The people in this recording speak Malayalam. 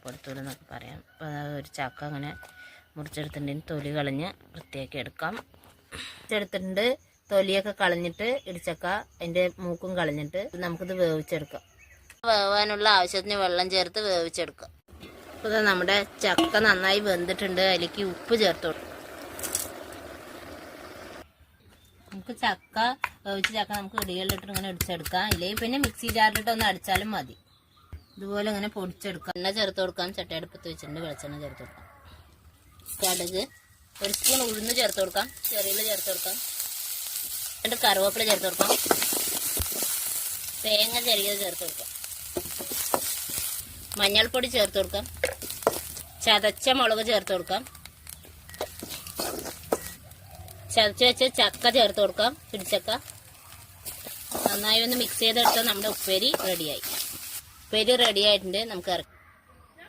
ഉപ്പ് എടുത്തൂല എന്നൊക്കെ പറയാം. അപ്പോൾ ഒരു ചക്ക അങ്ങനെ മുറിച്ചെടുത്തിട്ടുണ്ടെങ്കിൽ തൊലി കളഞ്ഞ് വൃത്തിയാക്കി എടുക്കാം. മുറിച്ചെടുത്തിട്ടുണ്ട്, തൊലിയൊക്കെ കളഞ്ഞിട്ട് ഇടിച്ചക്ക അതിൻ്റെ മൂക്കും കളഞ്ഞിട്ട് നമുക്കിത് വേവിച്ചെടുക്കാം. വേവാനുള്ള ആവശ്യത്തിന് വെള്ളം ചേർത്ത് വേവിച്ചെടുക്കാം. അപ്പോൾ നമ്മുടെ ചക്ക നന്നായി വെന്തിട്ടുണ്ട്. അതിലേക്ക് ഉപ്പ് ചേർത്ത് കൊടുക്കും. നമുക്ക് ചക്ക വേവിച്ച ചക്ക നമുക്ക് ഇടികളിലിട്ട് ഇങ്ങനെ ഇടിച്ചെടുക്കാം. ഇല്ലെങ്കിൽ പിന്നെ മിക്സി ജാറിലിട്ട് ഒന്ന് അടിച്ചാലും മതി. ഇതുപോലെ ഇങ്ങനെ പൊടിച്ചെടുക്കാം. എണ്ണ ചേർത്ത് കൊടുക്കാം. ചട്ടയടുപ്പത്ത് വെച്ചിട്ടുണ്ട്. വെളിച്ചെണ്ണ ചേർത്ത് കൊടുക്കാം. കടുക്, 1 സ്പൂൺ ഉഴുന്ന് ചേർത്ത് കൊടുക്കാം. ചെറിയുള്ളി ചേർത്ത് കൊടുക്കാം. 2 കറുവേപ്പില ചേർത്ത് കൊടുക്കാം. തേങ്ങ ചെറിയത് ചേർത്ത് കൊടുക്കാം. മഞ്ഞൾപ്പൊടി ചേർത്ത് കൊടുക്കാം. ചതച്ച മുളക് ചേർത്ത് കൊടുക്കാം. ചതച്ച് വെച്ച് ചക്ക ചേർത്ത് കൊടുക്കാം. ഇടിച്ചക്ക നന്നായി ഒന്ന് മിക്സ് ചെയ്തെടുത്താൽ നമ്മുടെ ഉപ്പേരി റെഡിയായി. ഉപ്പേരി റെഡി ആയിട്ടുണ്ട്. നമുക്ക് ഇറക്കാം.